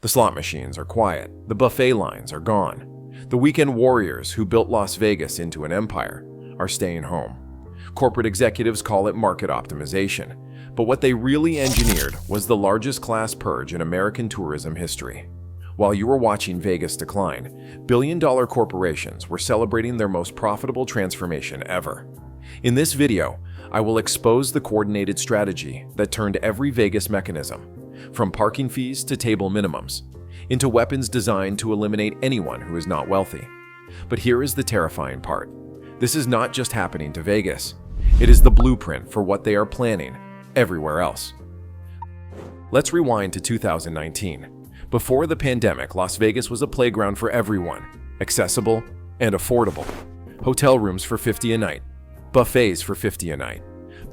The slot machines are quiet, the buffet lines are gone. The weekend warriors who built Las Vegas into an empire are staying home. Corporate executives call it market optimization, but what they really engineered was the largest class purge in American tourism history. While you were watching Vegas decline, billion-dollar corporations were celebrating their most profitable transformation ever. In this video, I will expose the coordinated strategy that turned every Vegas mechanism, from parking fees to table minimums, into weapons designed to eliminate anyone who is not wealthy. But here is the terrifying part. This is not just happening to Vegas. It is the blueprint for what they are planning everywhere else. Let's rewind to 2019. Before the pandemic, Las Vegas was a playground for everyone, accessible and affordable. Hotel rooms for $50 a night, buffets for $50 a night,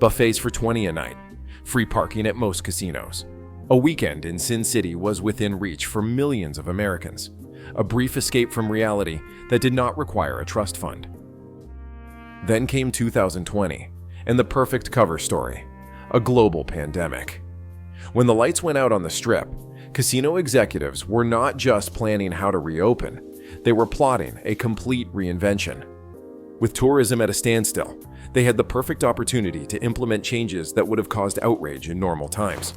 buffets for $20 a night, free parking at most casinos. A weekend in Sin City was within reach for millions of Americans, a brief escape from reality that did not require a trust fund. Then came 2020, and the perfect cover story, a global pandemic. When the lights went out on the Strip, casino executives were not just planning how to reopen, they were plotting a complete reinvention. With tourism at a standstill, they had the perfect opportunity to implement changes that would have caused outrage in normal times.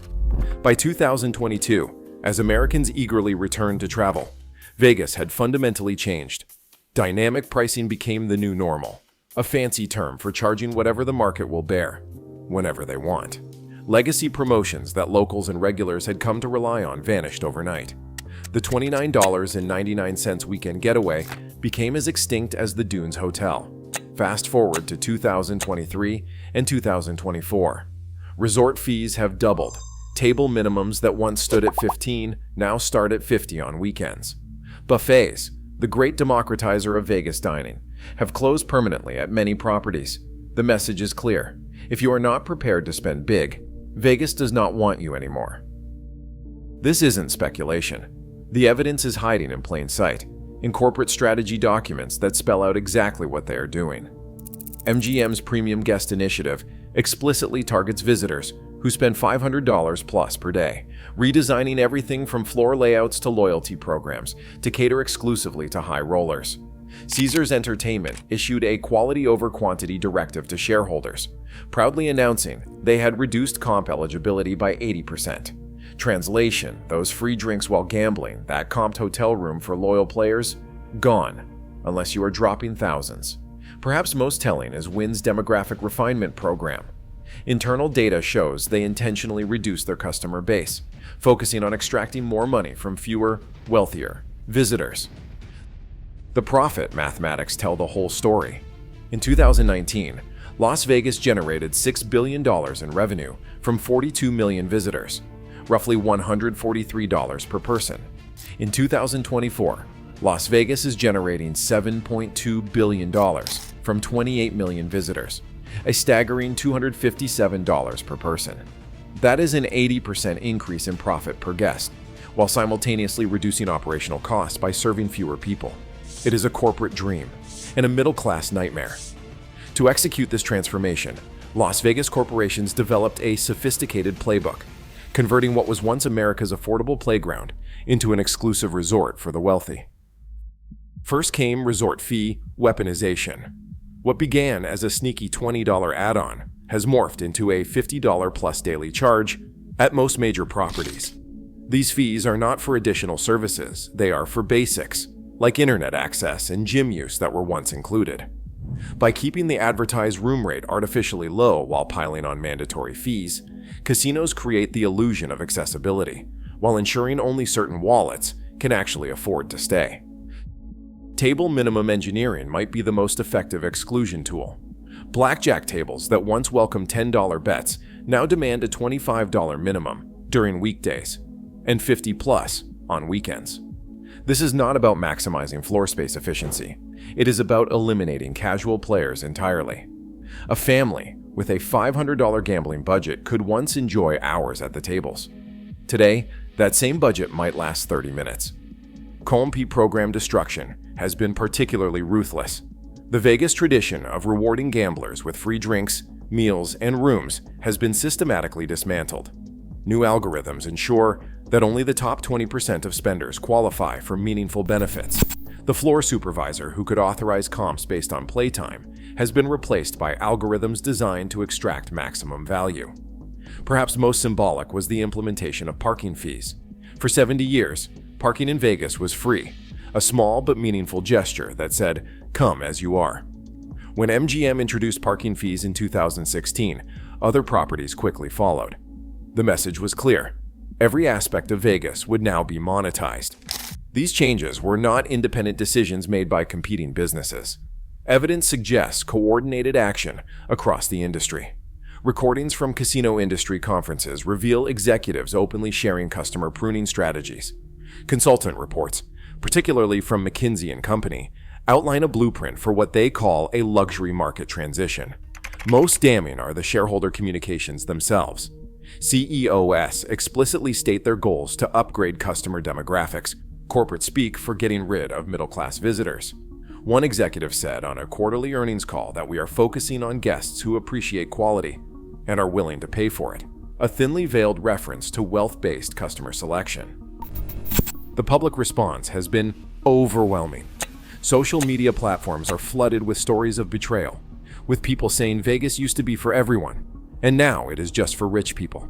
By 2022, as Americans eagerly returned to travel, Vegas had fundamentally changed. Dynamic pricing became the new normal, a fancy term for charging whatever the market will bear, whenever they want. Legacy promotions that locals and regulars had come to rely on vanished overnight. The $29.99 weekend getaway became as extinct as the Dunes Hotel. Fast forward to 2023 and 2024. Resort fees have doubled. Table minimums that once stood at $15 now start at $50 on weekends. Buffets, the great democratizer of Vegas dining, have closed permanently at many properties. The message is clear. If you are not prepared to spend big, Vegas does not want you anymore. This isn't speculation. The evidence is hiding in plain sight, in corporate strategy documents that spell out exactly what they are doing. MGM's Premium Guest Initiative explicitly targets visitors who spend $500 plus per day, redesigning everything from floor layouts to loyalty programs to cater exclusively to high rollers. Caesars Entertainment issued a quality over quantity directive to shareholders, proudly announcing they had reduced comp eligibility by 80%. Translation, those free drinks while gambling, that comped hotel room for loyal players, gone, unless you are dropping thousands. Perhaps most telling is Wynn's demographic refinement program. Internal data shows they intentionally reduced their customer base, focusing on extracting more money from fewer, wealthier visitors. The profit mathematics tell the whole story. In 2019, Las Vegas generated $6 billion in revenue from 42 million visitors, roughly $143 per person. In 2024, Las Vegas is generating $7.2 billion from 28 million visitors, a staggering $257 per person. That is an 80% increase in profit per guest, while simultaneously reducing operational costs by serving fewer people. It is a corporate dream and a middle-class nightmare. To execute this transformation, Las Vegas corporations developed a sophisticated playbook, converting what was once America's affordable playground into an exclusive resort for the wealthy. First came resort fee weaponization. What began as a sneaky $20 add-on has morphed into a $50 plus daily charge at most major properties. These fees are not for additional services, they are for basics, like internet access and gym use that were once included. By keeping the advertised room rate artificially low while piling on mandatory fees, casinos create the illusion of accessibility, while ensuring only certain wallets can actually afford to stay. Table minimum engineering might be the most effective exclusion tool. Blackjack tables that once welcomed $10 bets now demand a $25 minimum during weekdays and $50 plus on weekends. This is not about maximizing floor space efficiency. It is about eliminating casual players entirely. A family with a $500 gambling budget could once enjoy hours at the tables. Today, that same budget might last 30 minutes. Comp program destruction has been particularly ruthless. The Vegas tradition of rewarding gamblers with free drinks, meals, and rooms has been systematically dismantled. New algorithms ensure that only the top 20% of spenders qualify for meaningful benefits. The floor supervisor who could authorize comps based on playtime has been replaced by algorithms designed to extract maximum value. Perhaps most symbolic was the implementation of parking fees. For 70 years, parking in Vegas was free, a small but meaningful gesture that said, "Come as you are." When MGM introduced parking fees in 2016, other properties quickly followed. The message was clear. Every aspect of Vegas would now be monetized. These changes were not independent decisions made by competing businesses. Evidence suggests coordinated action across the industry. Recordings from casino industry conferences reveal executives openly sharing customer pruning strategies. Consultant reports, particularly from McKinsey & Company, outline a blueprint for what they call a luxury market transition. Most damning are the shareholder communications themselves. CEOs explicitly state their goals to upgrade customer demographics, corporate speak for getting rid of middle-class visitors. One executive said on a quarterly earnings call that we are focusing on guests who appreciate quality and are willing to pay for it, a thinly veiled reference to wealth-based customer selection. The public response has been overwhelming. Social media platforms are flooded with stories of betrayal, with people saying Vegas used to be for everyone, and now it is just for rich people.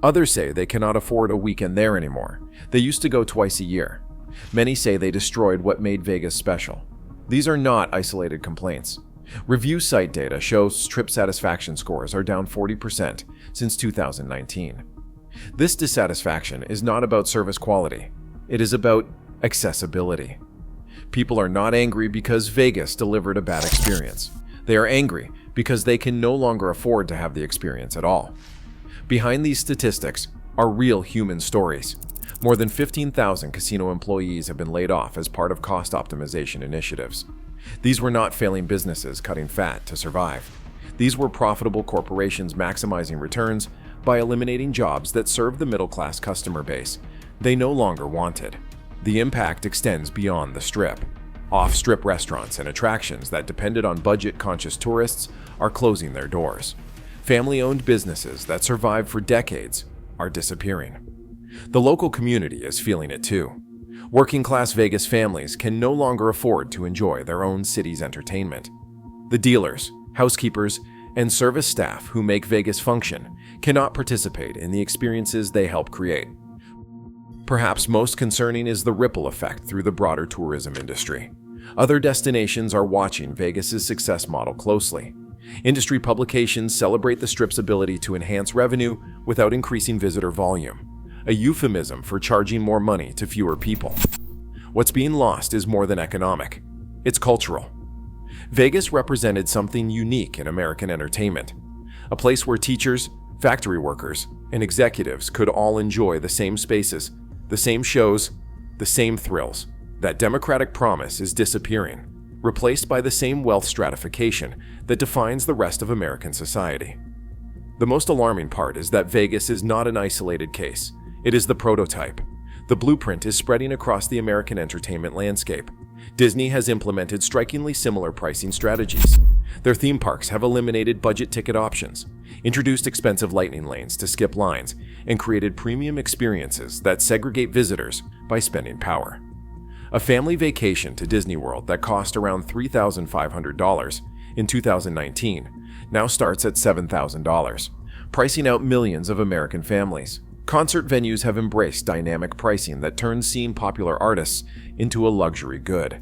Others say they cannot afford a weekend there anymore. They used to go twice a year. Many say they destroyed what made Vegas special. These are not isolated complaints. Review site data shows trip satisfaction scores are down 40% since 2019. This dissatisfaction is not about service quality. It is about accessibility. People are not angry because Vegas delivered a bad experience. They are angry because they can no longer afford to have the experience at all. Behind these statistics are real human stories. More than 15,000 casino employees have been laid off as part of cost optimization initiatives. These were not failing businesses cutting fat to survive. These were profitable corporations maximizing returns by eliminating jobs that served the middle-class customer base they no longer wanted. The impact extends beyond the Strip. Off-strip restaurants and attractions that depended on budget-conscious tourists are closing their doors. Family-owned businesses that survived for decades are disappearing. The local community is feeling it too. Working-class Vegas families can no longer afford to enjoy their own city's entertainment. The dealers, housekeepers, and service staff who make Vegas function cannot participate in the experiences they help create. Perhaps most concerning is the ripple effect through the broader tourism industry. Other destinations are watching Vegas's success model closely. Industry publications celebrate the Strip's ability to enhance revenue without increasing visitor volume, a euphemism for charging more money to fewer people. What's being lost is more than economic. It's cultural. Vegas represented something unique in American entertainment, a place where teachers, factory workers, and executives could all enjoy the same spaces, the same shows, the same thrills. That democratic promise is disappearing, replaced by the same wealth stratification that defines the rest of American society. The most alarming part is that Vegas is not an isolated case. It is the prototype. The blueprint is spreading across the American entertainment landscape. Disney has implemented strikingly similar pricing strategies. Their theme parks have eliminated budget ticket options, introduced expensive lightning lanes to skip lines, and created premium experiences that segregate visitors by spending power. A family vacation to Disney World that cost around $3,500 in 2019 now starts at $7,000, pricing out millions of American families. Concert venues have embraced dynamic pricing that turns seeing popular artists into a luxury good.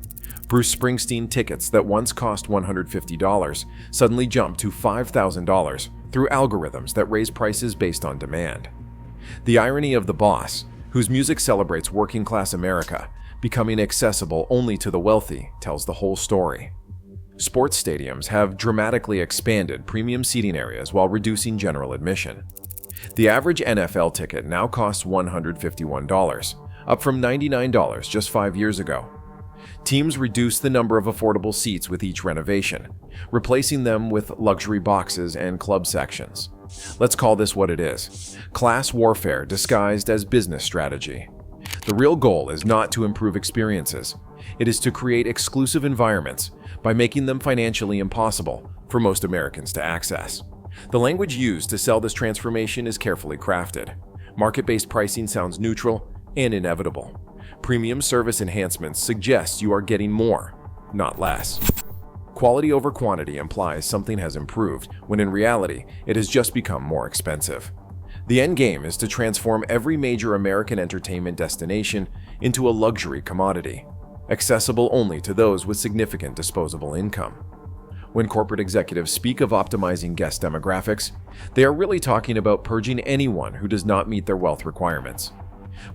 Bruce Springsteen tickets that once cost $150 suddenly jump to $5,000 through algorithms that raise prices based on demand. The irony of the boss, whose music celebrates working-class America, becoming accessible only to the wealthy, tells the whole story. Sports stadiums have dramatically expanded premium seating areas while reducing general admission. The average NFL ticket now costs $151, up from $99 just 5 years ago. Teams reduce the number of affordable seats with each renovation, replacing them with luxury boxes and club sections. Let's call this what it is: class warfare disguised as business strategy. The real goal is not to improve experiences. It is to create exclusive environments by making them financially impossible for most Americans to access. The language used to sell this transformation is carefully crafted. Market-based pricing sounds neutral and inevitable. Premium service enhancements suggest you are getting more, not less. Quality over quantity implies something has improved, when in reality, it has just become more expensive. The end game is to transform every major American entertainment destination into a luxury commodity, accessible only to those with significant disposable income. When corporate executives speak of optimizing guest demographics, they are really talking about purging anyone who does not meet their wealth requirements.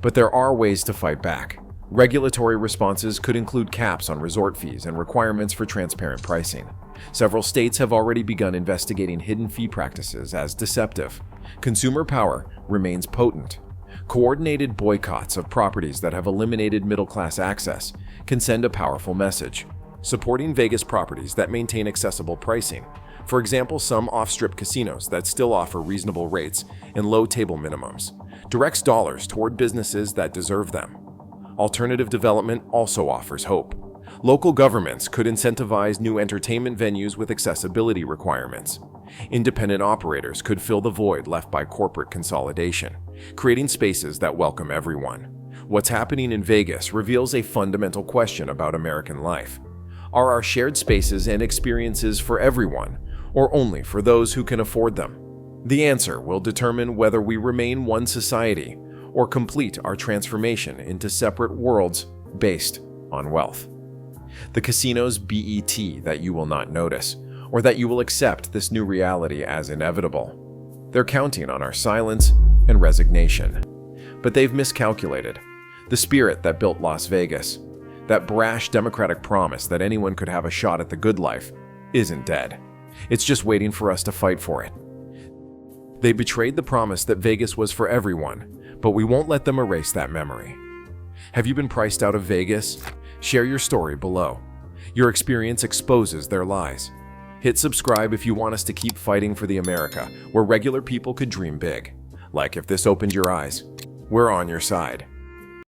But there are ways to fight back. Regulatory responses could include caps on resort fees and requirements for transparent pricing. Several states have already begun investigating hidden fee practices as deceptive. Consumer power remains potent. Coordinated boycotts of properties that have eliminated middle-class access can send a powerful message. Supporting Vegas properties that maintain accessible pricing, for example, some off-strip casinos that still offer reasonable rates and low table minimums, directs dollars toward businesses that deserve them. Alternative development also offers hope. Local governments could incentivize new entertainment venues with accessibility requirements. Independent operators could fill the void left by corporate consolidation, creating spaces that welcome everyone. What's happening in Vegas reveals a fundamental question about American life. Are our shared spaces and experiences for everyone, or only for those who can afford them? The answer will determine whether we remain one society or complete our transformation into separate worlds based on wealth. The casino's BET that you will not notice, or that you will accept this new reality as inevitable. They're counting on our silence and resignation. But they've miscalculated. The spirit that built Las Vegas, that brash democratic promise that anyone could have a shot at the good life, isn't dead. It's just waiting for us to fight for it. They betrayed the promise that Vegas was for everyone, but we won't let them erase that memory. Have you been priced out of Vegas? Share your story below. Your experience exposes their lies. Hit subscribe if you want us to keep fighting for the America where regular people could dream big. Like if this opened your eyes. We're on your side.